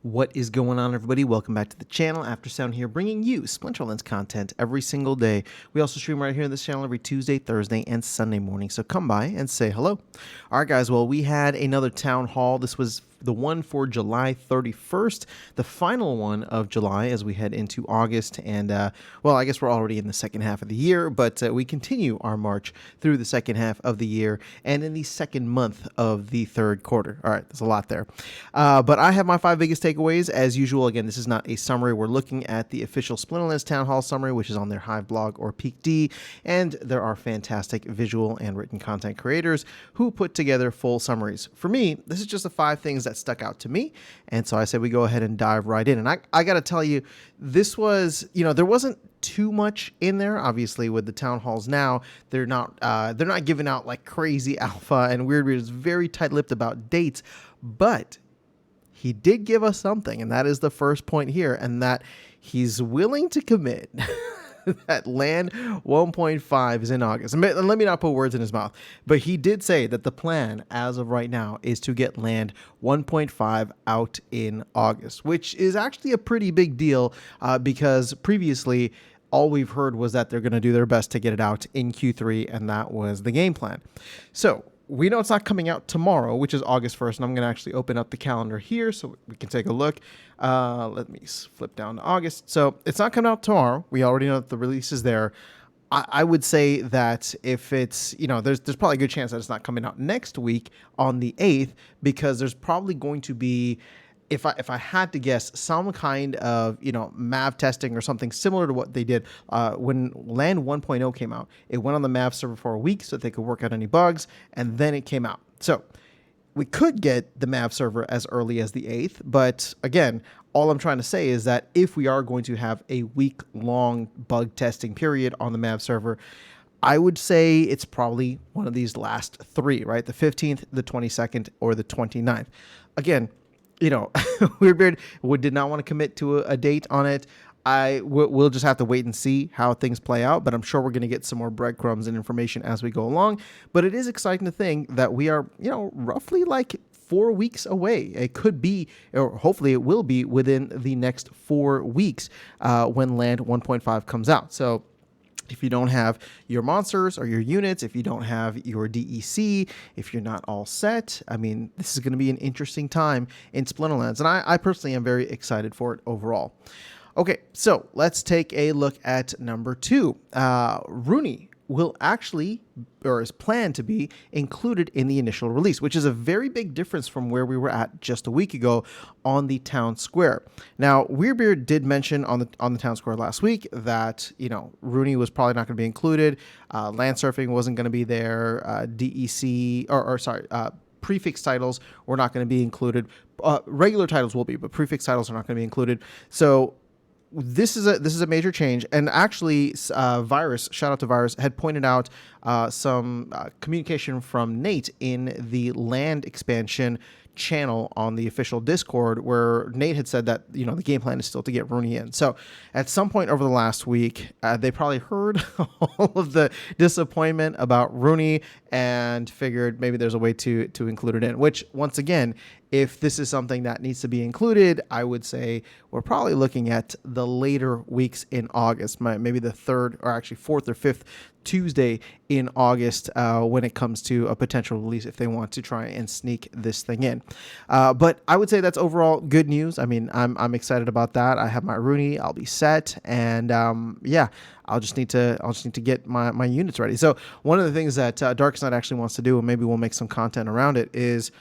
What is going on, everybody? Welcome back to the channel. Aftersound here, bringing you Splinterlands content every single day. We also stream right here on this channel every Tuesday, Thursday, and Sunday morning, so come by and say hello. All right, guys, well, we had another town hall. This was the one for July 31st, the final one of July as we head into August. And, well, I guess we're already in the second half of the year, but we continue our march through the second half of the year and in the second month of the third quarter. All right, there's a lot there. But I have my 5 biggest takeaways. As usual, again, this is not a summary. We're looking at the official Splinterlands Town Hall summary, which is on their Hive blog or Peak D. And there are fantastic visual and written content creators who put together full summaries. For me, this is just the 5 things that stuck out to me. And so I said we go ahead and dive right in. And I got to tell you, this was, there wasn't too much in there. Obviously, with the town halls now, they're not giving out like crazy alpha, and Weirdbeard is very tight-lipped about dates. But he did give us something, and that is the first point here, and that he's willing to commit that land 1.5 is in August. And let me not put words in his mouth, but he did say that the plan as of right now is to get land 1.5 out in August, which is actually a pretty big deal because previously all we've heard was that they're going to do their best to get it out in Q3, and that was the game plan. So we know it's not coming out tomorrow, which is August 1st, and I'm going to actually open up the calendar here so we can take a look. Let me flip down to August. So it's not coming out tomorrow. We already know that the release is there. I would say that if it's, there's probably a good chance that it's not coming out next week on the 8th, because there's probably going to be, if I had to guess, some kind of, MAV testing or something similar to what they did when Land 1.0 came out. It went on the MAV server for a week so that they could work out any bugs, and then it came out. So we could get the MAV server as early as the 8th, but again, all I'm trying to say is that if we are going to have a week-long bug testing period on the MAV server, I would say it's probably one of these last 3, right? The 15th, the 22nd, or the 29th. Again, Weirdbeard did not want to commit to a date on it. We'll just have to wait and see how things play out, but I'm sure we're going to get some more breadcrumbs and information as we go along. But it is exciting to think that we are, roughly like 4 weeks away. It could be, or hopefully it will be within the next 4 weeks when Land 1.5 comes out. So if you don't have your monsters or your units, if you don't have your DEC, if you're not all set, this is going to be an interesting time in Splinterlands. And I personally am very excited for it overall. Okay, so let's take a look at number 2. Rooney will actually, or is planned to be, included in the initial release, which is a very big difference from where we were at just a week ago on the town square. Now, Weirdbeard did mention on the town square last week that, Rooney was probably not going to be included. Land surfing wasn't going to be there. DEC, prefix titles were not going to be included. Regular titles will be, but prefix titles are not going to be included. So this is a major change, and actually, Virus, shout out to Virus, had pointed out some communication from Nate in the land expansion channel on the official Discord, where Nate had said that the game plan is still to get Rooney in. So at some point over the last week, they probably heard all of the disappointment about Rooney and figured maybe there's a way to include it in, which once again, if this is something that needs to be included, I would say we're probably looking at the later weeks in August, maybe the 3rd or actually 4th or 5th Tuesday in August when it comes to a potential release if they want to try and sneak this thing in. But I would say that's overall good news. I'm excited about that. I have my Rooney, I'll be set, and I'll just need to get my units ready. So one of the things that Dark Knight actually wants to do, and maybe we'll make some content around it, is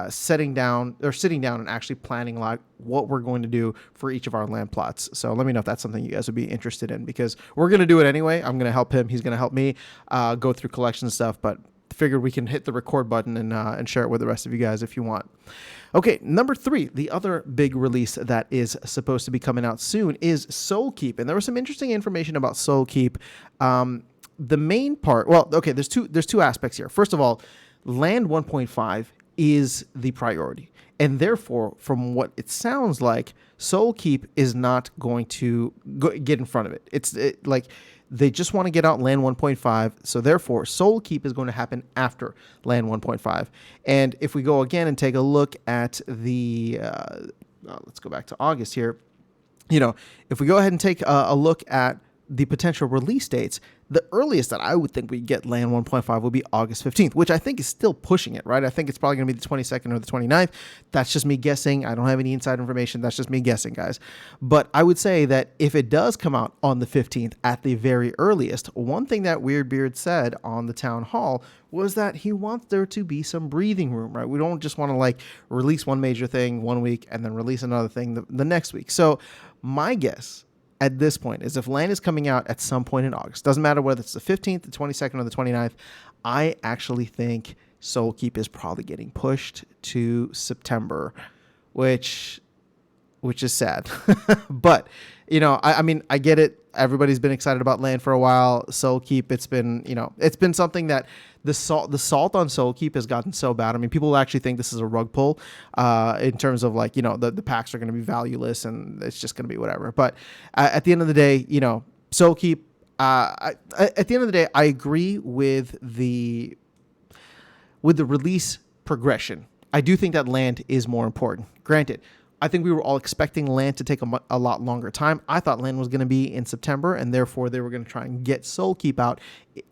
sitting down and actually planning like what we're going to do for each of our land plots. So let me know if that's something you guys would be interested in, because we're going to do it anyway. I'm going to help him. He's going to help me go through collection stuff, but figured we can hit the record button and share it with the rest of you guys if you want. Okay, number 3, the other big release that is supposed to be coming out soon is Soul Keep. And there was some interesting information about Soul Keep. The main part, there's two aspects here. First of all, Land 1.5 is the priority. And therefore, from what it sounds like, Soul Keep is not going to get in front of it. Like they just want to get out Land 1.5. So therefore, Soul Keep is going to happen after Land 1.5. And if we go again and take a look at the let's go back to August here. If we go ahead and take a look at the potential release dates, the earliest that I would think we get LAN 1.5 would be August 15th, which I think is still pushing it, right? I think it's probably going to be the 22nd or the 29th. That's just me guessing. I don't have any inside information. That's just me guessing, guys. But I would say that if it does come out on the 15th at the very earliest, one thing that Weirdbeard said on the town hall was that he wants there to be some breathing room, right? We don't just want to release one major thing one week and then release another thing the next week. So my guess at this point is if LAN is coming out at some point in August, doesn't matter whether it's the 15th, the 22nd, or the 29th, I actually think Soulkeep is probably getting pushed to September, which is sad. But, I mean, I get it. Everybody's been excited about LAN for a while. Soulkeep, it's been something that the salt on Soulkeep has gotten so bad. I mean, people actually think this is a rug pull in terms of the packs are going to be valueless and it's just going to be whatever. But at the end of the day, Soulkeep, at the end of the day, I agree with the release progression. I do think that LAN is more important. Granted, I think we were all expecting LAN to take a lot longer time. I thought LAN was going to be in September, and therefore they were going to try and get Soulkeep out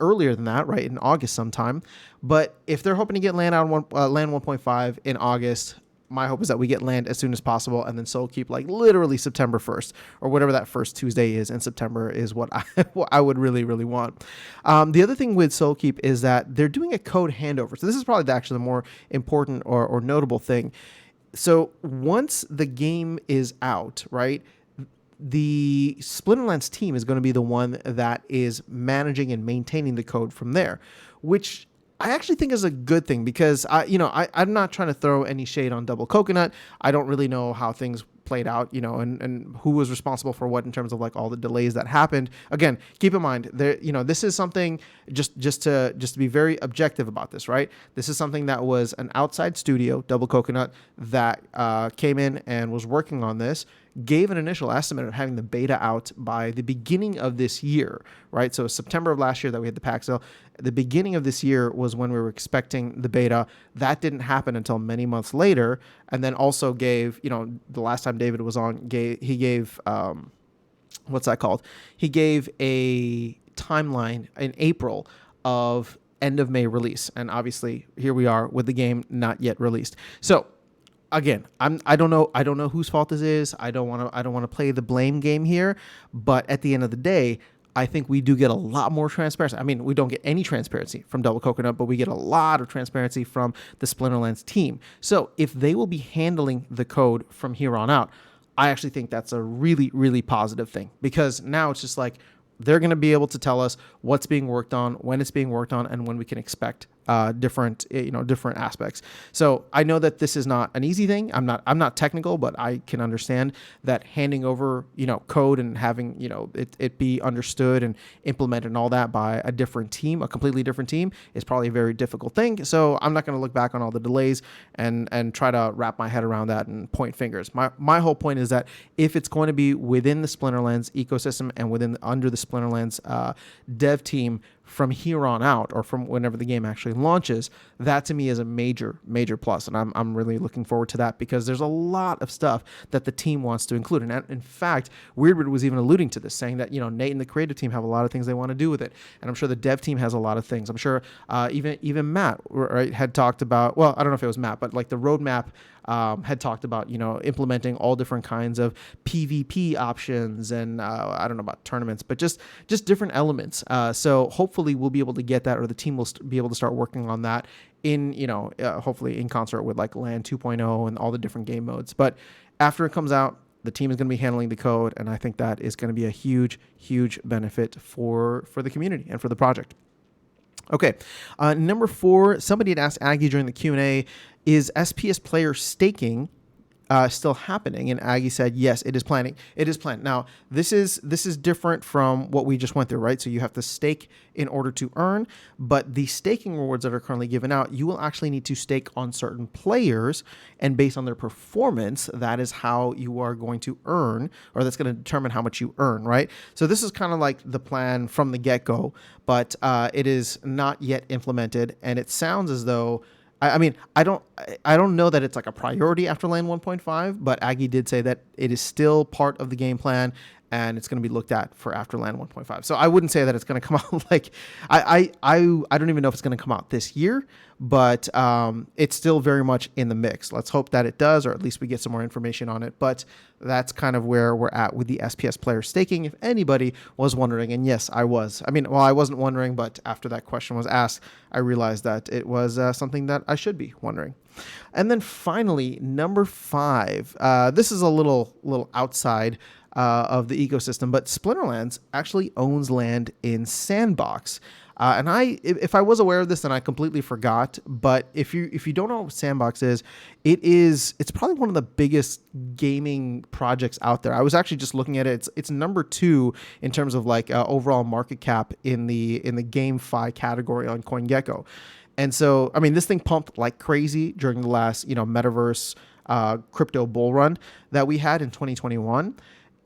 earlier than that, right, in August sometime. But if they're hoping to get LAN out LAN 1.5 in August, my hope is that we get LAN as soon as possible, and then Soulkeep literally September 1st, or whatever that first Tuesday is in September is what I would really, really want. The other thing with Soulkeep is that they're doing a code handover. So this is probably actually the more important or notable thing. So once the game is out, right, the Splinterlands team is going to be the one that is managing and maintaining the code from there, which I actually think is a good thing because I'm not trying to throw any shade on Double Coconut. I don't really know how things played out, and who was responsible for what in terms of all the delays that happened. Again, keep in mind there, this is something just to be very objective about this, right? This is something that was an outside studio, Double Coconut, that came in and was working on this, gave an initial estimate of having the beta out by the beginning of this year, right? So September of last year that we had the pack sale. The beginning of this year was when we were expecting the beta. That didn't happen until many months later. And then also gave, the last time David was on, he gave what's that called? He gave a timeline in April of end of May release. And obviously here we are with the game not yet released. So again, I don't know whose fault this is. I don't want to play the blame game here, but at the end of the day, I think we do get a lot more transparency. I mean, we don't get any transparency from Double Coconut, but we get a lot of transparency from the Splinterlands team. So if they will be handling the code from here on out, I actually think that's a really, really positive thing, because now it's just they're going to be able to tell us what's being worked on, when it's being worked on, and when we can expect different aspects. So I know that this is not an easy thing. I'm not technical, but I can understand that handing over, code and having, it be understood and implemented and all that by a different team, a completely different team, is probably a very difficult thing. So I'm not going to look back on all the delays and try to wrap my head around that and point fingers. My whole point is that if it's going to be within the Splinterlands ecosystem and under the Splinterlands dev team from here on out, or from whenever the game actually launches, that to me is a major, major plus. And I'm really looking forward to that, because there's a lot of stuff that the team wants to include. And in fact, Weirdbeard was even alluding to this, saying that, Nate and the creative team have a lot of things they want to do with it. And I'm sure the dev team has a lot of things. I'm sure even Matt, right, had talked about, well, I don't know if it was Matt, but the roadmap had talked about, implementing all different kinds of PvP options, and I don't know about tournaments, but just different elements. So hopefully we'll be able to get that, or the team will be able to start working on that in, hopefully in concert with LAN 2.0 and all the different game modes. But after it comes out, the team is going to be handling the code, and I think that is going to be a huge, huge benefit for the community and for the project. Okay, number 4, somebody had asked Aggie during the Q&A, is SPS player staking still happening? And Aggie said, yes, it is planning. It is planned. Now, this is different from what we just went through, right? So you have to stake in order to earn, but the staking rewards that are currently given out, you will actually need to stake on certain players, and based on their performance, that is how you are going to earn, or that's going to determine how much you earn, right? So this is kind of like the plan from the get-go, but it is not yet implemented, and it sounds as though I mean, I don't know that it's like a priority after Land 1.5, but Aggie did say that it is still part of the game plan and it's going to be looked at for after Land 1.5. So I wouldn't say that it's going to come out like I don't even know if it's going to come out this year, but it's still very much in the mix. Let's hope that it does, or at least we get some more information on it. But that's kind of where we're at with the SPS player staking, if anybody was wondering. And yes, I was. I mean, well, I wasn't wondering, but after that question was asked, I realized that it was something that I should be wondering. And then finally, number 5. This is a little outside of the ecosystem, but Splinterlands actually owns land in Sandbox. And if I was aware of this, then I completely forgot. But if you don't know what Sandbox is, it's probably one of the biggest gaming projects out there. I was actually just looking at it. It's number 2 in terms of like overall market cap in the GameFi category on CoinGecko. And so, I mean, this thing pumped like crazy during the last metaverse crypto bull run that we had in 2021.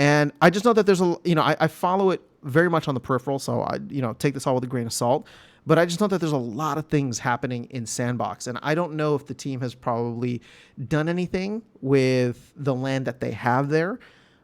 And I just know that there's I follow it very much on the peripheral, so I take this all with a grain of salt. But I just know that there's a lot of things happening in Sandbox, and I don't know if the team has probably done anything with the land that they have there.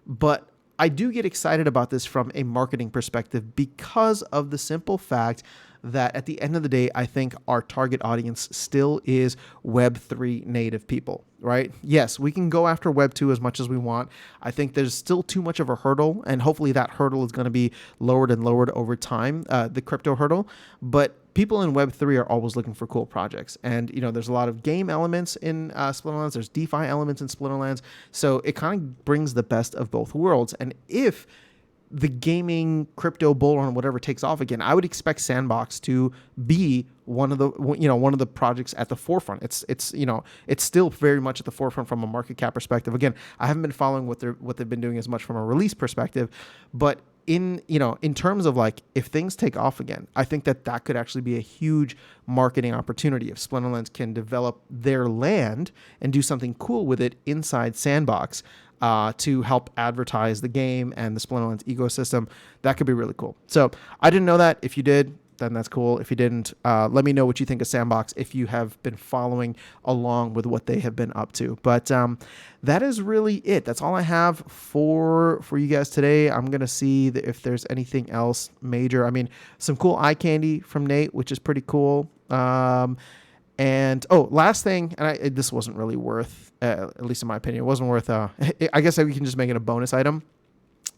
But I do get excited about this from a marketing perspective because of the simple fact that at the end of the day, I think our target audience still is Web3 native people, right? Yes, we can go after Web2 as much as we want. I think there's still too much of a hurdle, and hopefully that hurdle is going to be lowered and lowered over time, the crypto hurdle. But people in Web3 are always looking for cool projects. And, there's a lot of game elements in Splinterlands. There's DeFi elements in Splinterlands. So it kind of brings the best of both worlds. And if the gaming crypto bull run, whatever, takes off again, I would expect Sandbox to be one of the projects at the forefront. It's still very much at the forefront from a market cap perspective. Again, I haven't been following what they've been doing as much from a release perspective, but in terms of like if things take off again, I think that could actually be a huge marketing opportunity if Splinterlands can develop their land and do something cool with it inside Sandbox. To help advertise the game and the Splinterlands ecosystem. That could be really cool. So I didn't know that. If you did, then that's cool. If you didn't, let me know what you think of Sandbox if you have been following along with what they have been up to. But that is really it. That's all I have for you guys today. I'm going to see if there's anything else major. I mean, some cool eye candy from Nate, which is pretty cool. And last thing, and this wasn't really worth, at least in my opinion, it wasn't worth. I guess we can just make it a bonus item.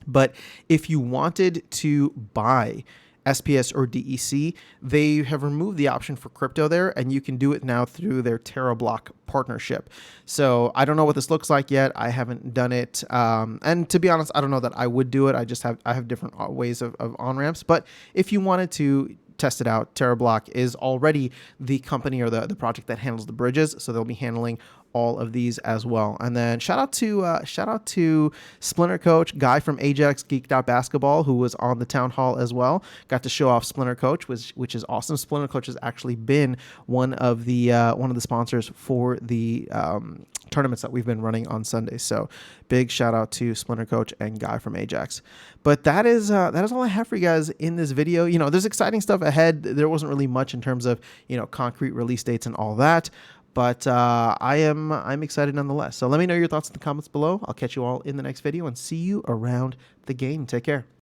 But if you wanted to buy SPS or DEC, they have removed the option for crypto there, and you can do it now through their TerraBlock partnership. So I don't know what this looks like yet. I haven't done it, and to be honest, I don't know that I would do it. I have different ways of on ramps. But if you wanted to test it out, TerraBlock is already the company or the project that handles the bridges, so they'll be handling all of these as well. And then shout out to Splinter Coach, Guy from Ajax Geeked Out Basketball, who was on the town hall as well. Got to show off Splinter Coach, which is awesome. Splinter Coach has actually been one of the sponsors for the tournaments that we've been running on Sundays. So big shout out to Splinter Coach and Guy from Ajax. But that is all I have for you guys in this video. There's exciting stuff ahead. There wasn't really much in terms of concrete release dates and all that. But I'm excited nonetheless. So let me know your thoughts in the comments below. I'll catch you all in the next video and see you around the game. Take care.